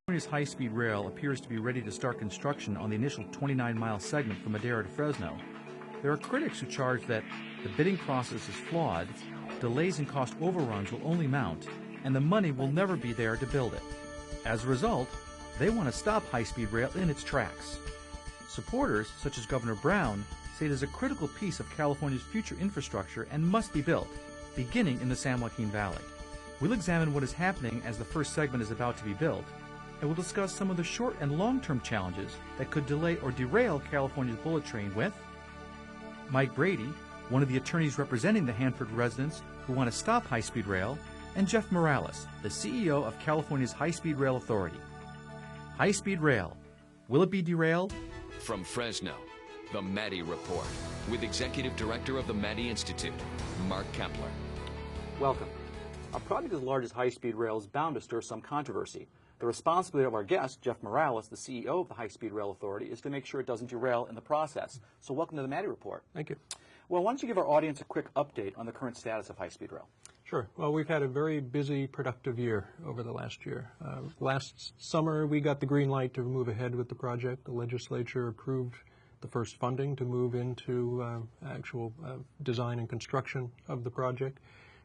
California's high-speed rail appears to be ready to start construction on the initial 29-mile segment from Madera to Fresno. There are critics who charge that the bidding process is flawed, delays and cost overruns will only mount, and the money will never be there to build it. As a result, they want to stop high-speed rail in its tracks. Supporters, such as Governor Brown, say it is a critical piece of California's future infrastructure and must be built, beginning in the San Joaquin Valley. We'll examine what is happening as the first segment is about to be built, and we'll discuss some of the short and long-term challenges that could delay or derail California's bullet train with Mike Brady, one of the attorneys representing the Hanford residents who want to stop high-speed rail, and Jeff Morales, the CEO of California's High-Speed Rail Authority. High-speed rail, will it be derailed? From Fresno, the Maddy Report, with Executive Director of the Maddy Institute, Mark Kepler. Welcome. A project as large as high-speed rail is bound to stir some controversy. The responsibility of our guest, Jeff Morales, the CEO of the High-Speed Rail Authority, is to make sure it doesn't derail in the process. So welcome to the Maddy Report. Thank you. Well, why don't you give our audience a quick update on the current status of high-speed rail? Sure. Well, we've had a very busy, productive year over the last year. Last summer, we got the green light to move ahead with the project. The legislature approved the first funding to move into actual design and construction of the project.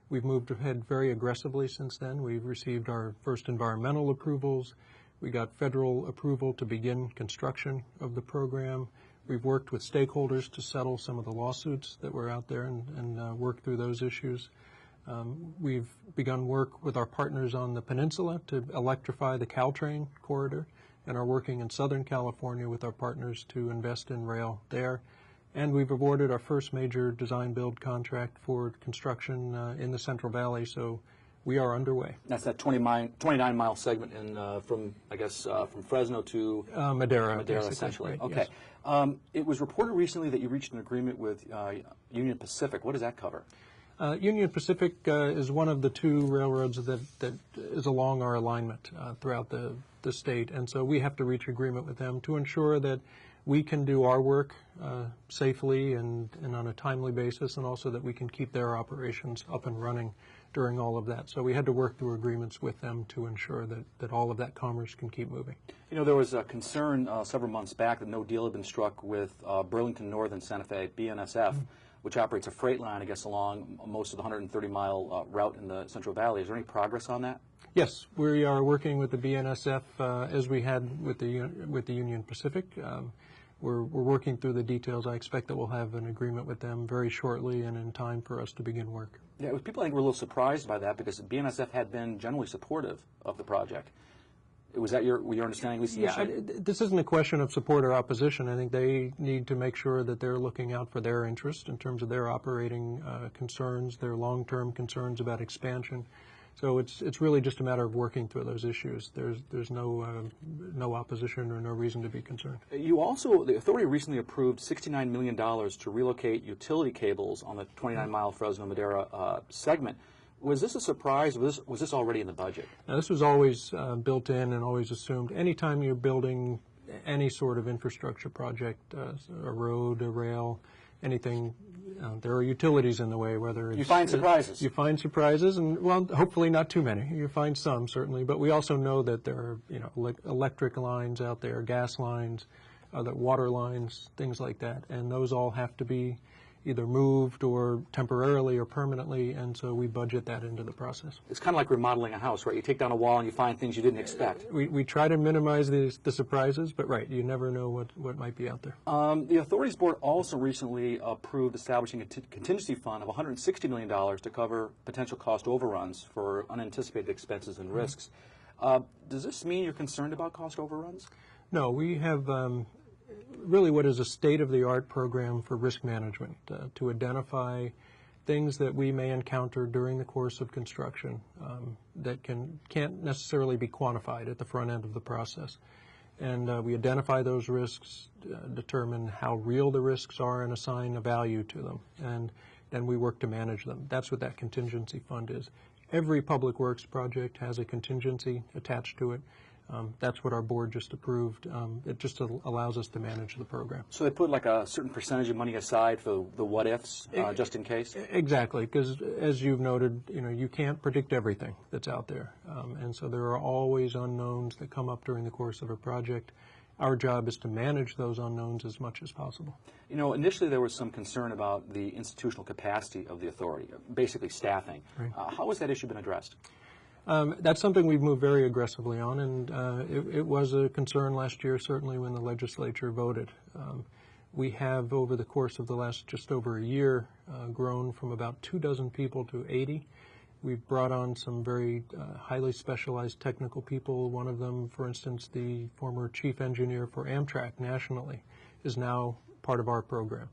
We've moved ahead very aggressively since then. We've received our first environmental approvals. We got federal approval to begin construction of the program. We've worked with stakeholders to settle some of the lawsuits that were out there and work through those issues. We've begun work with our partners on the peninsula to electrify the Caltrain corridor and are working in Southern California with our partners to invest in rail there. And we've awarded our first major design-build contract for construction in the Central Valley, so we are underway. That's that 29-mile segment from Fresno to Madera, essentially. Right, okay. Yes. It was reported recently that you reached an agreement with Union Pacific. What does that cover? Union Pacific is one of the two railroads that is along our alignment throughout the state, and so we have to reach agreement with them to ensure that we can do our work safely and on a timely basis, and also that we can keep their operations up and running during all of that. So we had to work through agreements with them to ensure that all of that commerce can keep moving. You know, there was a concern several months back that no deal had been struck with Burlington Northern Santa Fe, BNSF, which operates a freight line, I guess, along most of the 130-mile route in the Central Valley. Is there any progress on that? Yes, we are working with the BNSF as we had with the Union Pacific. We're working through the details. I expect that we'll have an agreement with them very shortly and in time for us to begin work. Yeah, people I think were a little surprised by that because BNSF had been generally supportive of the project. Was that your understanding? Yeah, this isn't a question of support or opposition. I think they need to make sure that they're looking out for their interest in terms of their operating concerns, their long-term concerns about expansion. So it's really just a matter of working through those issues. There's no opposition or no reason to be concerned. You also, the authority recently approved $69 million to relocate utility cables on the 29-mile Fresno-Madera segment. Was this a surprise? Was this already in the budget? Now, this was always built in and always assumed. Anytime you're building any sort of infrastructure project, a road, a rail, anything, there are utilities in the way, whether it's... You find surprises. You find surprises, and, well, hopefully not too many. You find some, certainly, but we also know that there are, electric lines out there, gas lines, other water lines, things like that, and those all have to be either moved or temporarily or permanently, and so we budget that into the process. It's kind of like remodeling a house, right? You take down a wall and you find things you didn't expect. We try to minimize the surprises, but right, you never know what might be out there. The authorities board also recently approved establishing a contingency fund of $160 million to cover potential cost overruns for unanticipated expenses and risks. Does this mean you're concerned about cost overruns? No, we have really what is a state-of-the-art program for risk management to identify things that we may encounter during the course of construction that can't necessarily be quantified at the front end of the process. And we identify those risks, determine how real the risks are, and assign a value to them. And then we work to manage them. That's what that contingency fund is. Every public works project has a contingency attached to it. That's what our board just approved. It just allows us to manage the program. So they put like a certain percentage of money aside for the what-ifs, just in case? Exactly, because as you've noted, you can't predict everything that's out there. And so there are always unknowns that come up during the course of a project. Our job is to manage those unknowns as much as possible. Initially there was some concern about the institutional capacity of the authority, basically staffing. Right. How has that issue been addressed? That's something we've moved very aggressively on, and it was a concern last year, certainly when the legislature voted. We have, over the course of the last just over a year, grown from about 24 people to 80. We've brought on some very highly specialized technical people. One of them, for instance, the former chief engineer for Amtrak nationally, is now part of our program.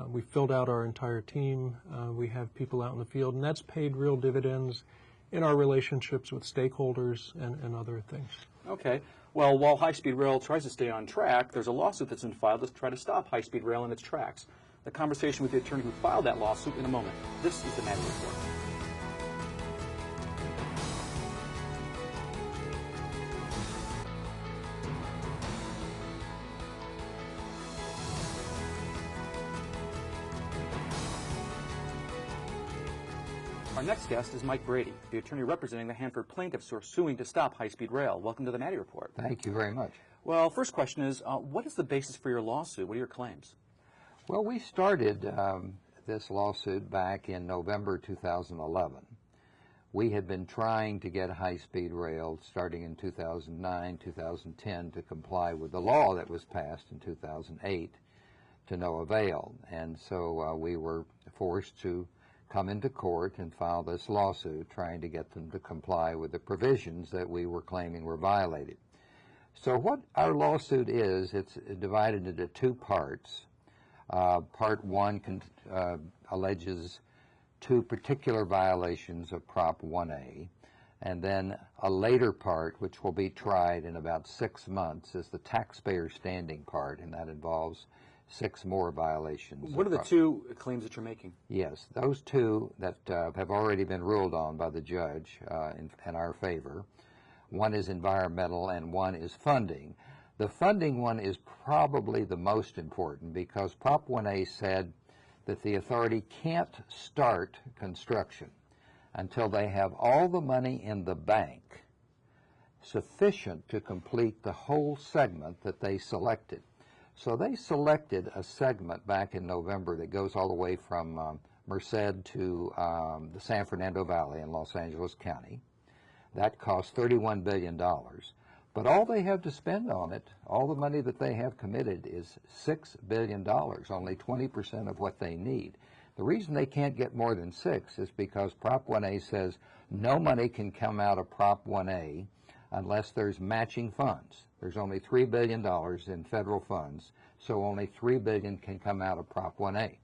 We filled out our entire team. We have people out in the field, and that's paid real dividends in our relationships with stakeholders and other things. Okay. Well, while high-speed rail tries to stay on track, there's a lawsuit that's been filed to try to stop high-speed rail in its tracks. The conversation with the attorney who filed that lawsuit in a moment. This is the Maddy Report. Our next guest is Mike Brady, the attorney representing the Hanford plaintiffs who are suing to stop high-speed rail. Welcome to the Maddy Report. Thank you very much. Well, first question is, what is the basis for your lawsuit? What are your claims? Well, we started this lawsuit back in November 2011. We had been trying to get high-speed rail starting in 2009, 2010 to comply with the law that was passed in 2008 to no avail. And so we were forced to come into court and file this lawsuit trying to get them to comply with the provisions that we were claiming were violated. So what our lawsuit is, it's divided into two parts. Part one alleges two particular violations of Prop 1A, and then a later part, which will be tried in about 6 months, is the taxpayer standing part, and that involves 6 more violations. What are the two claims that you're making? Yes, those two that have already been ruled on by the judge in our favor. One is environmental and one is funding. The funding one is probably the most important because Prop 1A said that the authority can't start construction until they have all the money in the bank sufficient to complete the whole segment that they selected. So they selected a segment back in November that goes all the way from Merced to the San Fernando Valley in Los Angeles County. That cost $31 billion. But all they have to spend on it, all the money that they have committed, is $6 billion, only 20% of what they need. The reason they can't get more than 6 is because Prop 1A says no money can come out of Prop 1A unless there's matching funds. There's only $3 billion in federal funds, so only $3 billion can come out of Prop 1A.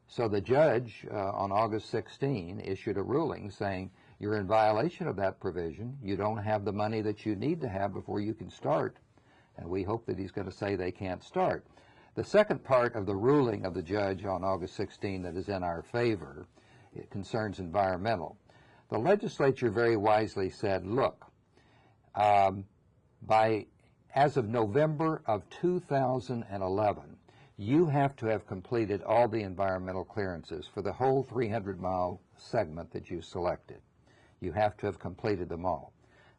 So the judge on August 16 issued a ruling saying you're in violation of that provision. You don't have the money that you need to have before you can start, and we hope that he's going to say they can't start. The second part of the ruling of the judge on August 16 that is in our favor, it concerns environmental. The legislature very wisely said, look, as of November of 2011, you have to have completed all the environmental clearances for the whole 300-mile segment that you selected. You have to have completed them all.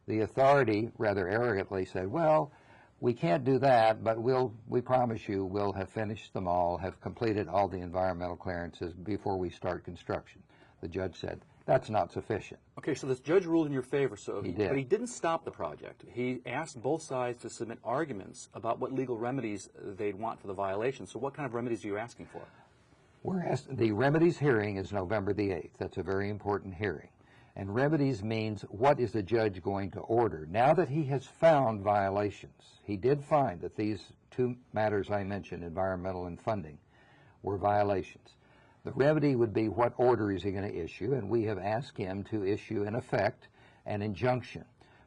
The authority rather arrogantly said, well, we can't do that, but we promise you we'll have finished them all, have completed all the environmental clearances before we start construction. The judge said, that's not sufficient. Okay, so this judge ruled in your favor, He did. But he didn't stop the project. He asked both sides to submit arguments about what legal remedies they'd want for the violation. So what kind of remedies are you asking for? The remedies hearing is November the 8th. That's a very important hearing. And remedies means what is the judge going to order? Now that he has found violations, he did find that these two matters I mentioned, environmental and funding, were violations. The remedy would be what order is he going to issue, and we have asked him to issue, in effect, an injunction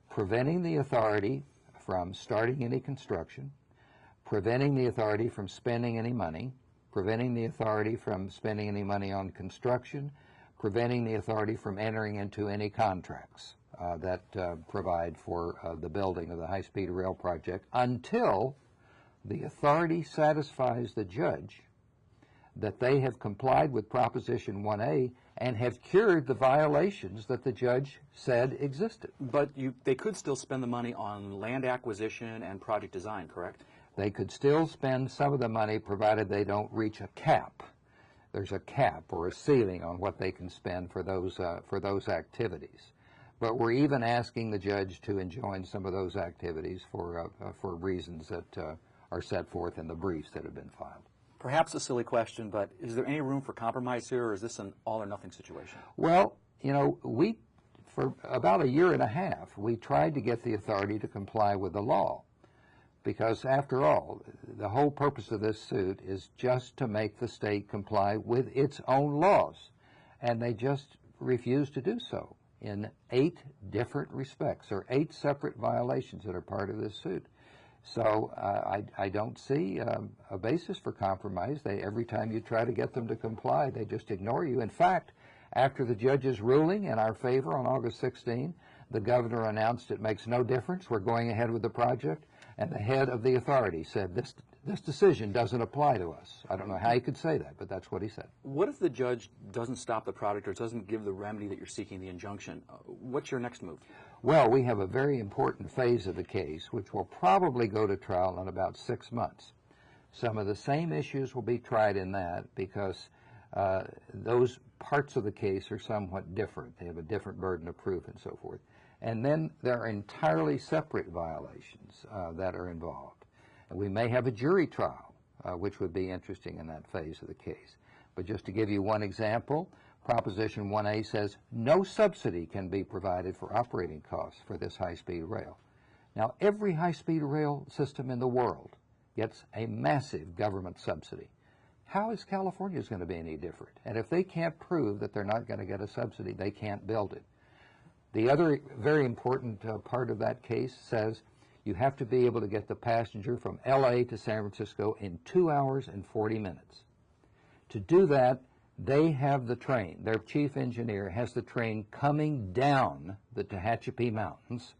preventing the authority from starting any construction, preventing the authority from spending any money, preventing the authority from spending any money on construction, preventing the authority from entering into any contracts that provide for the building of the high-speed rail project until the authority satisfies the judge that they have complied with Proposition 1A and have cured the violations that the judge said existed. But they could still spend the money on land acquisition and project design, correct? They could still spend some of the money provided they don't reach a cap. There's a cap or a ceiling on what they can spend for those activities. But we're even asking the judge to enjoin some of those activities for reasons that are set forth in the briefs that have been filed. Perhaps a silly question, but is there any room for compromise here, or is this an all-or-nothing situation? Well, you know, for about a year and a half, we tried to get the authority to comply with the law. Because after all, the whole purpose of this suit is just to make the state comply with its own laws. And they just refused to do so in 8 different respects, or 8 separate violations that are part of this suit. So I don't see a basis for compromise. Every time you try to get them to comply, they just ignore you. In fact, after the judge's ruling in our favor on August 16, the governor announced it makes no difference, we're going ahead with the project, and the head of the authority said this decision doesn't apply to us. I don't know how he could say that, but that's what he said. What if the judge doesn't stop the project or doesn't give the remedy that you're seeking, the injunction? What's your next move? Well, we have a very important phase of the case, which will probably go to trial in about 6 months. Some of the same issues will be tried in that because those parts of the case are somewhat different. They have a different burden of proof and so forth. And then there are entirely separate violations that are involved. And we may have a jury trial, which would be interesting in that phase of the case. But just to give you one example, Proposition 1A says no subsidy can be provided for operating costs for this high-speed rail. Now, every high-speed rail system in the world gets a massive government subsidy. How is California's going to be any different? And if they can't prove that they're not going to get a subsidy, they can't build it. The other very important part of that case says you have to be able to get the passenger from LA to San Francisco in 2 hours and 40 minutes. To do that, they have the train, their chief engineer has the train coming down the Tehachapi Mountains,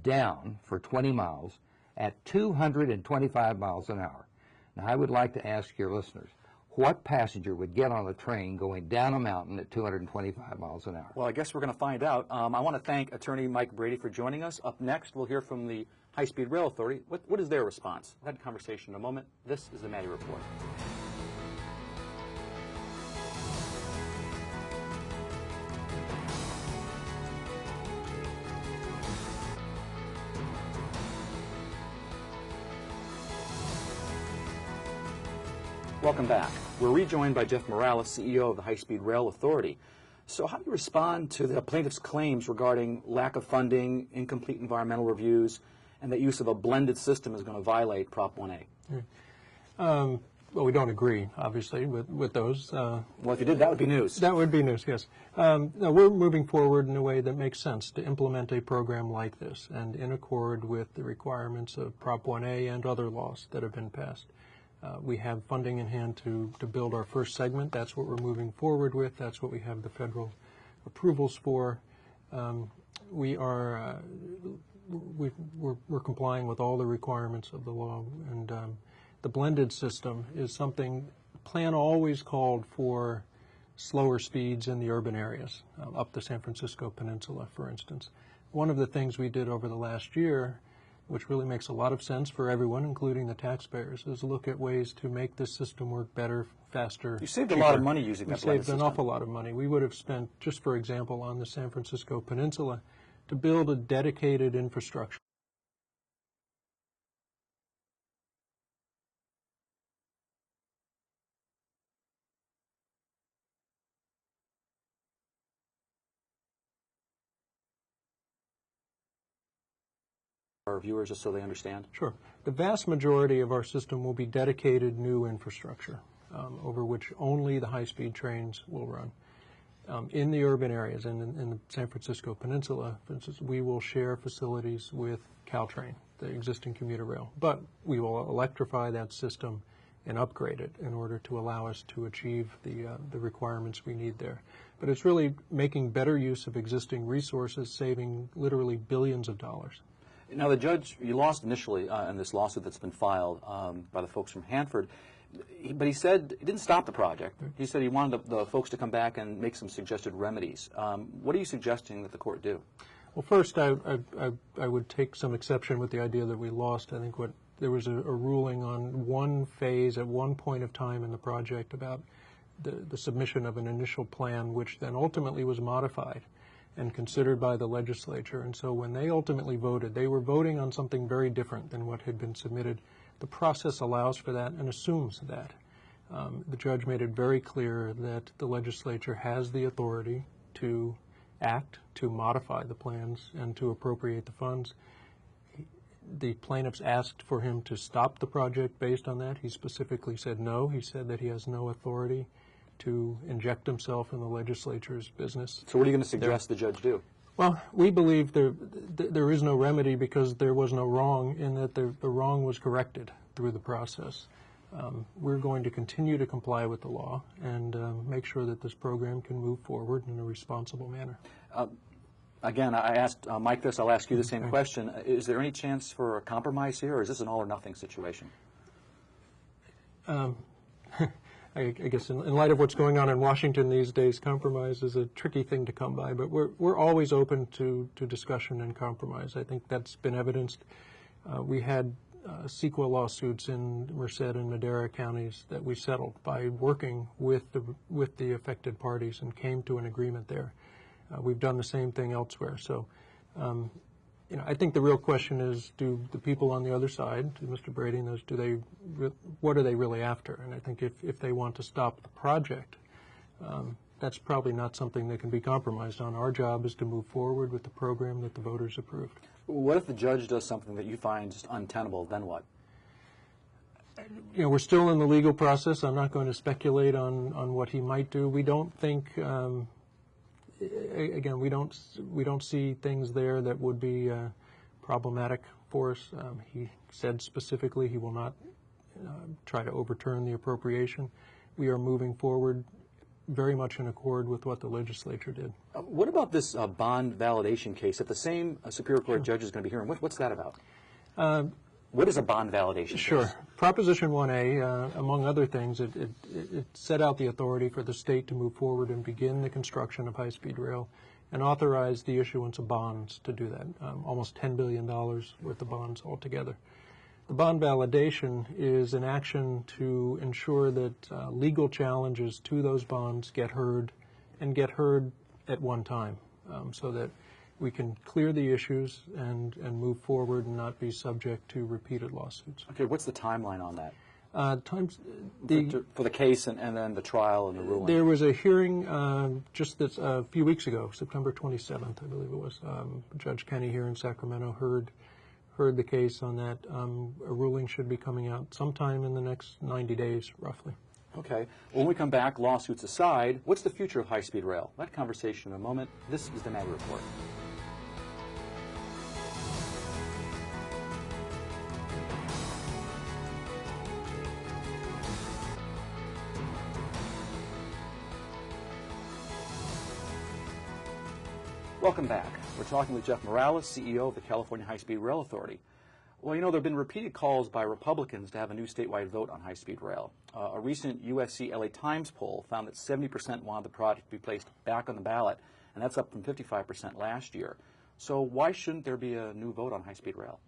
down for 20 miles at 225 miles an hour. Now, I would like to ask your listeners, what passenger would get on a train going down a mountain at 225 miles an hour? Well, I guess we're going to find out. I want to thank Attorney Mike Brady for joining us. Up next, we'll hear from the High-Speed Rail Authority. What is their response? We'll have a conversation in a moment. This is the Maddy Report. Welcome back. We're rejoined by Jeff Morales, CEO of the High-Speed Rail Authority. So how do you respond to the plaintiff's claims regarding lack of funding, incomplete environmental reviews, and that use of a blended system is going to violate Prop 1A? Well, we don't agree, obviously, with those. Well, if you did, that would be news. That would be news, yes. No, we're moving forward in a way that makes sense to implement a program like this and in accord with the requirements of Prop 1A and other laws that have been passed. We have funding in hand to build our first segment. That's what we're moving forward with. That's what we have the federal approvals for. We're complying with all the requirements of the law, and the blended system is something. Plan always called for slower speeds in the urban areas, up the San Francisco Peninsula, for instance. One of the things we did over the last year, which really makes a lot of sense for everyone, including the taxpayers, is look at ways to make this system work better, faster. You saved a lot of money using that blended system. We saved an awful lot of money. We would have spent, just for example, on the San Francisco Peninsula, to build a dedicated infrastructure. Our viewers, just so they understand? Sure. The vast majority of our system will be dedicated new infrastructure over which only the high-speed trains will run. In the urban areas and in the San Francisco Peninsula, for instance, we will share facilities with Caltrain, the existing commuter rail. But we will electrify that system and upgrade it in order to allow us to achieve the requirements we need there. But it's really making better use of existing resources, saving literally billions of dollars. Now, the judge, you lost initially in this lawsuit that's been filed by the folks from Hanford, but he said he didn't stop the project. He said he wanted the folks to come back and make some suggested remedies. What are you suggesting that the court do? Well, first, I would take some exception with the idea that we lost. I think there was a ruling on one phase at one point of time in the project about the submission of an initial plan, which then ultimately was modified and considered by the legislature. And so when they ultimately voted, they were voting on something very different than what had been submitted. The process allows for that and assumes that. The judge made it very clear that the legislature has the authority to act, to modify the plans, and to appropriate the funds. The plaintiffs asked for him to stop the project based on that. He specifically said no. He said that he has no authority to inject himself in the legislature's business. So what are you going to suggest the judge do? Well, we believe there is no remedy because there was no wrong, in that the wrong was corrected through the process. We're going to continue to comply with the law and make sure that this program can move forward in a responsible manner. Again, I asked Mike this, I'll ask you the same question. Is there any chance for a compromise here, or is this an all-or-nothing situation? I guess in light of what's going on in Washington these days, compromise is a tricky thing to come by, but we're always open to discussion and compromise. I think that's been evidenced. We had CEQA lawsuits in Merced and Madera counties that we settled by working with the affected parties and came to an agreement there. We've done the same thing elsewhere. So, I think the real question is, do the people on the other side, to Mr. Brady and those, what are they really after? And I think if they want to stop the project, that's probably not something that can be compromised on. Our job is to move forward with the program that the voters approved. What if the judge does something that you find just untenable? Then what? We're still in the legal process. I'm not going to speculate on what he might do. We don't think. Again, we don't see things there that would be problematic for us. He said specifically he will not try to overturn the appropriation. We are moving forward very much in accord with what the legislature did. What about this bond validation case that the same Superior Court judge is going to be hearing? What's that about? What is a bond validation case? Sure. Proposition 1A, among other things, it set out the authority for the state to move forward and begin the construction of high-speed rail and authorize the issuance of bonds to do that, almost $10 billion worth of bonds altogether. The bond validation is an action to ensure that legal challenges to those bonds get heard, and get heard at one time, so that we can clear the issues and move forward and not be subject to repeated lawsuits. Okay, what's the timeline on that? For the case and then the trial and the ruling? There was a hearing just a few weeks ago, September 27th, I believe it was. Judge Kenny here in Sacramento heard the case on that. A ruling should be coming out sometime in the next 90 days, roughly. Okay. When we come back, lawsuits aside, what's the future of high-speed rail? That conversation in a moment. This is the Maddy Report. Welcome back. We're talking with Jeff Morales, CEO of the California High-Speed Rail Authority. Well, there have been repeated calls by Republicans to have a new statewide vote on high-speed rail. A recent USC LA Times poll found that 70% wanted the project to be placed back on the ballot, and that's up from 55% last year. So why shouldn't there be a new vote on high-speed rail?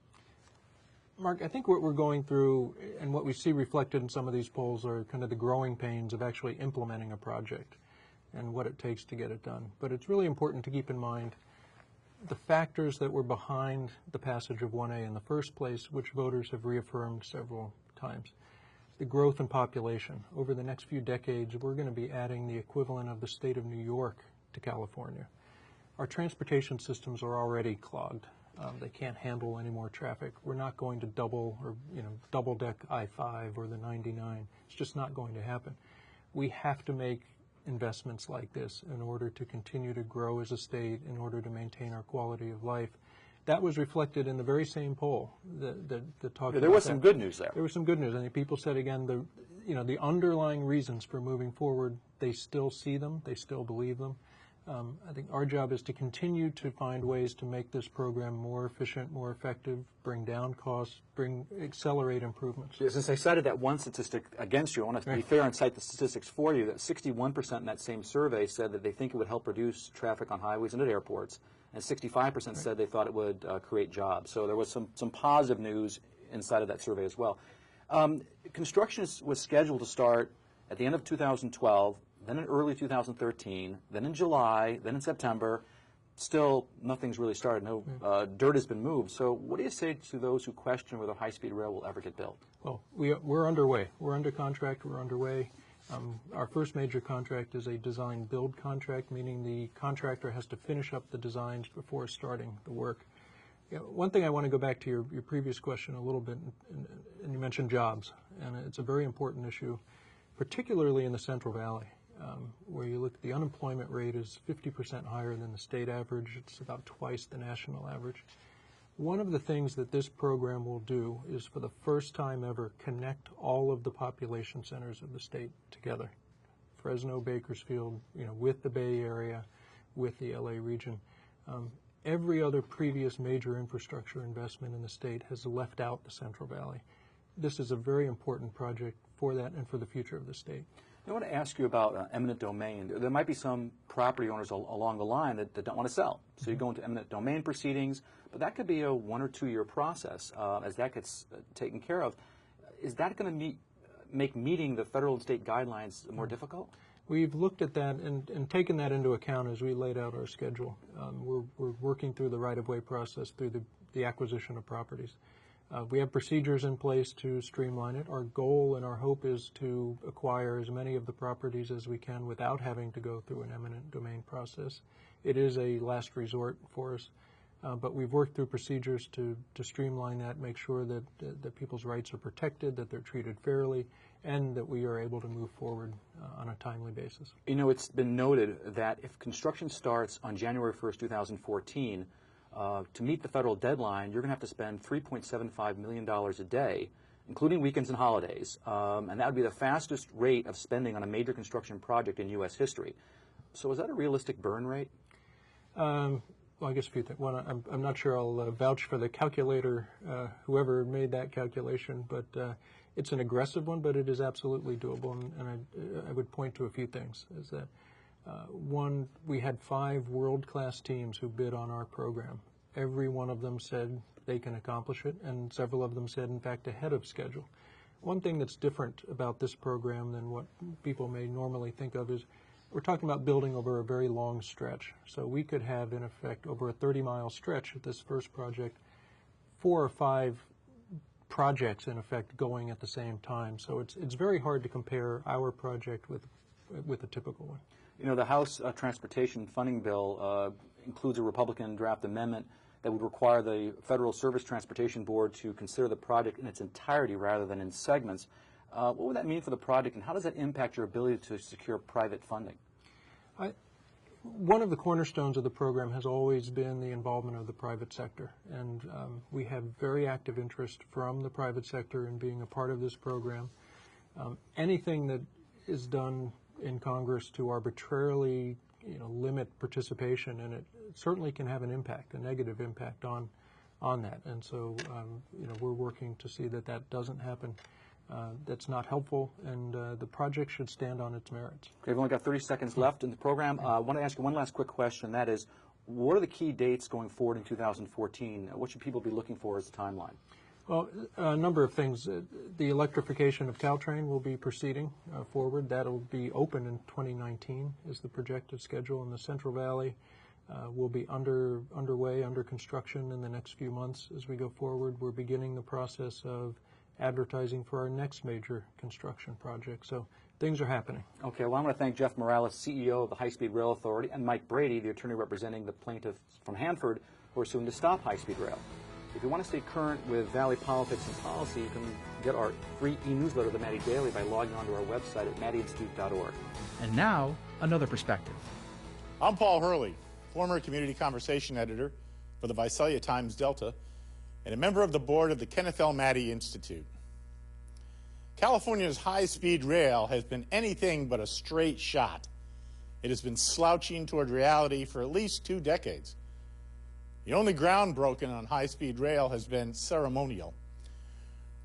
Mark, I think what we're going through and what we see reflected in some of these polls are kind of the growing pains of actually implementing a project and what it takes to get it done. But it's really important to keep in mind the factors that were behind the passage of 1A in the first place, which voters have reaffirmed several times. The growth in population. Over the next few decades, we're going to be adding the equivalent of the state of New York to California. Our transportation systems are already clogged. They can't handle any more traffic. We're not going to double deck I-5 or the 99. It's just not going to happen. We have to make investments like this in order to continue to grow as a state, in order to maintain our quality of life. That was reflected in the very same poll that talked about There was that. some good news there. There was some good news. I think people said, again, the underlying reasons for moving forward, they still see them, they still believe them. I think our job is to continue to find ways to make this program more efficient, more effective, bring down costs, accelerate improvements. Since I cited that one statistic against you, I want to be fair and cite the statistics for you, that 61% in that same survey said that they think it would help reduce traffic on highways and at airports, and 65% said they thought it would create jobs. So there was some positive news inside of that survey as well. Construction was scheduled to start at the end of 2012, then in early 2013, then in July, then in September. Still, nothing's really started. No dirt has been moved. So what do you say to those who question whether high-speed rail will ever get built? Well, we're underway. We're under contract. We're underway. Our first major contract is a design-build contract, meaning the contractor has to finish up the designs before starting the work. One thing I want to go back to your previous question a little bit, and you mentioned jobs, and it's a very important issue, particularly in the Central Valley. Where you look, the unemployment rate is 50% higher than the state average. It's about twice the national average. One of the things that this program will do is, for the first time ever, connect all of the population centers of the state together. Fresno, Bakersfield, with the Bay Area, with the LA region. Every other previous major infrastructure investment in the state has left out the Central Valley. This is a very important project for that and for the future of the state. I want to ask you about eminent domain. There might be some property owners along the line that don't want to sell. So you go into eminent domain proceedings, but that could be a 1 or 2 year process as that gets taken care of. Is that going to make meeting the federal and state guidelines more difficult? We've looked at that and taken that into account as we laid out our schedule. We're working through the right-of-way process through the acquisition of properties. We have procedures in place to streamline it. Our goal and our hope is to acquire as many of the properties as we can without having to go through an eminent domain process. It is a last resort for us, but we've worked through procedures to streamline that, make sure that people's rights are protected, that they're treated fairly, and that we are able to move forward on a timely basis. It's been noted that if construction starts on January 1st, 2014, to meet the federal deadline, you're going to have to spend $3.75 million a day, including weekends and holidays. And that would be the fastest rate of spending on a major construction project in U.S. history. So is that a realistic burn rate? Well, I guess a few things. One, I'm not sure I'll vouch for the calculator, whoever made that calculation, but it's an aggressive one, but it is absolutely doable. And I would point to a few things. Is that one, we had 5 world-class teams who bid on our program. Every one of them said they can accomplish it, and several of them said, in fact, ahead of schedule. One thing that's different about this program than what people may normally think of is we're talking about building over a very long stretch. So we could have, in effect, over a 30-mile stretch at this first project, 4 or 5 projects, in effect, going at the same time. So it's very hard to compare our project with a typical one. The House Transportation Funding Bill includes a Republican draft amendment that would require the Federal Surface Transportation Board to consider the project in its entirety rather than in segments. What would that mean for the project, and how does that impact your ability to secure private funding? One of the cornerstones of the program has always been the involvement of the private sector, and we have very active interest from the private sector in being a part of this program. Anything that is done in Congress to arbitrarily limit participation, and it certainly can have an impact, a negative impact on that. And so we're working to see that doesn't happen. That's not helpful, and the project should stand on its merits. Okay, we've only got 30 seconds left in the program. I want to ask you one last quick question. That is, what are the key dates going forward in 2014? What should people be looking for as a timeline? Well, a number of things. The electrification of Caltrain will be proceeding forward. That'll be open in 2019 is the projected schedule, and the Central Valley will be underway, under construction in the next few months as we go forward. We're beginning the process of advertising for our next major construction project. So things are happening. Okay, well, I'm going to thank Jeff Morales, CEO of the High Speed Rail Authority, and Mike Brady, the attorney representing the plaintiffs from Hanford, who are suing to stop high-speed rail. If you want to stay current with Valley politics and policy, you can get our free e-newsletter, The Maddy Daily, by logging onto our website at maddyinstitute.org. And now, another perspective. I'm Paul Hurley, former community conversation editor for the Visalia Times Delta and a member of the board of the Kenneth L. Maddy Institute. California's high-speed rail has been anything but a straight shot. It has been slouching toward reality for at least 2 decades. The only ground broken on high-speed rail has been ceremonial.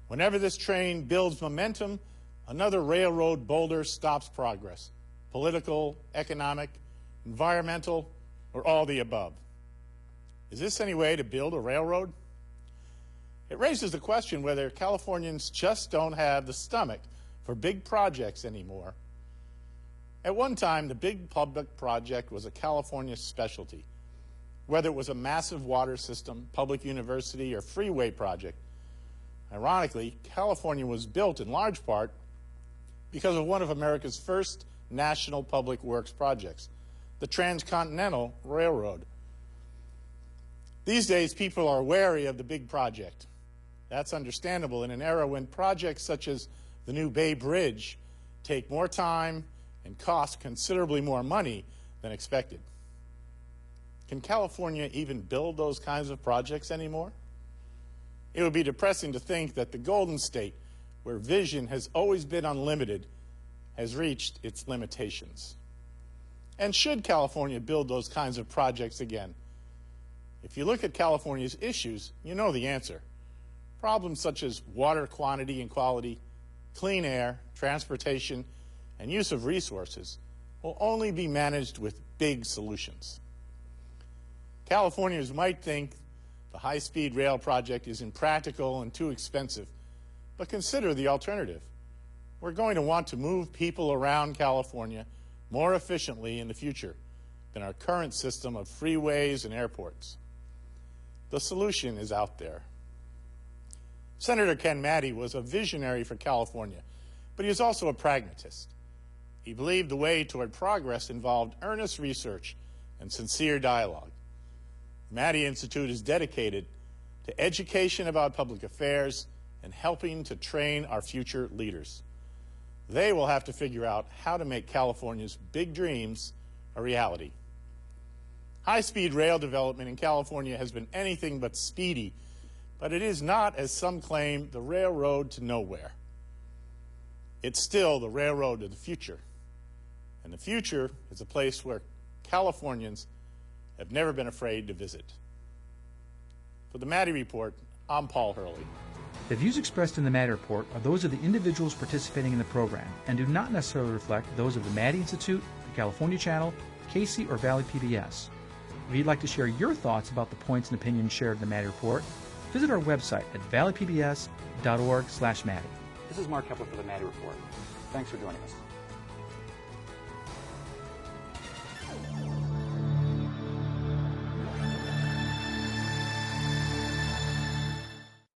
Whenever this train builds momentum, another railroad boulder stops progress. Political, economic, environmental, or all the above. Is this any way to build a railroad? It raises the question whether Californians just don't have the stomach for big projects anymore. At one time, the big public project was a California specialty. Whether it was a massive water system, public university, or freeway project, ironically, California was built in large part because of one of America's first national public works projects, the Transcontinental Railroad. These days, people are wary of the big project. That's understandable in an era when projects such as the new Bay Bridge take more time and cost considerably more money than expected. Can California even build those kinds of projects anymore? It would be depressing to think that the Golden State, where vision has always been unlimited, has reached its limitations. And should California build those kinds of projects again? If you look at California's issues, you know the answer. Problems such as water quantity and quality, clean air, transportation, and use of resources will only be managed with big solutions. Californians might think the high-speed rail project is impractical and too expensive, but consider the alternative. We're going to want to move people around California more efficiently in the future than our current system of freeways and airports. The solution is out there. Senator Ken Maddy was a visionary for California, but he was also a pragmatist. He believed the way toward progress involved earnest research and sincere dialogue. The Maddy Institute is dedicated to education about public affairs and helping to train our future leaders. They will have to figure out how to make California's big dreams a reality. High-speed rail development in California has been anything but speedy, but it is not, as some claim, the railroad to nowhere. It's still the railroad of the future. And the future is a place where Californians have never been afraid to visit. For the Maddy Report, I'm Paul Hurley. The views expressed in the Maddy Report are those of the individuals participating in the program and do not necessarily reflect those of the Maddy Institute, the California Channel, Casey, or Valley PBS. If you'd like to share your thoughts about the points and opinions shared in the Maddy Report, visit our website at valleypbs.org/Maddy. This is Mark Kepler for the Maddy Report. Thanks for joining us.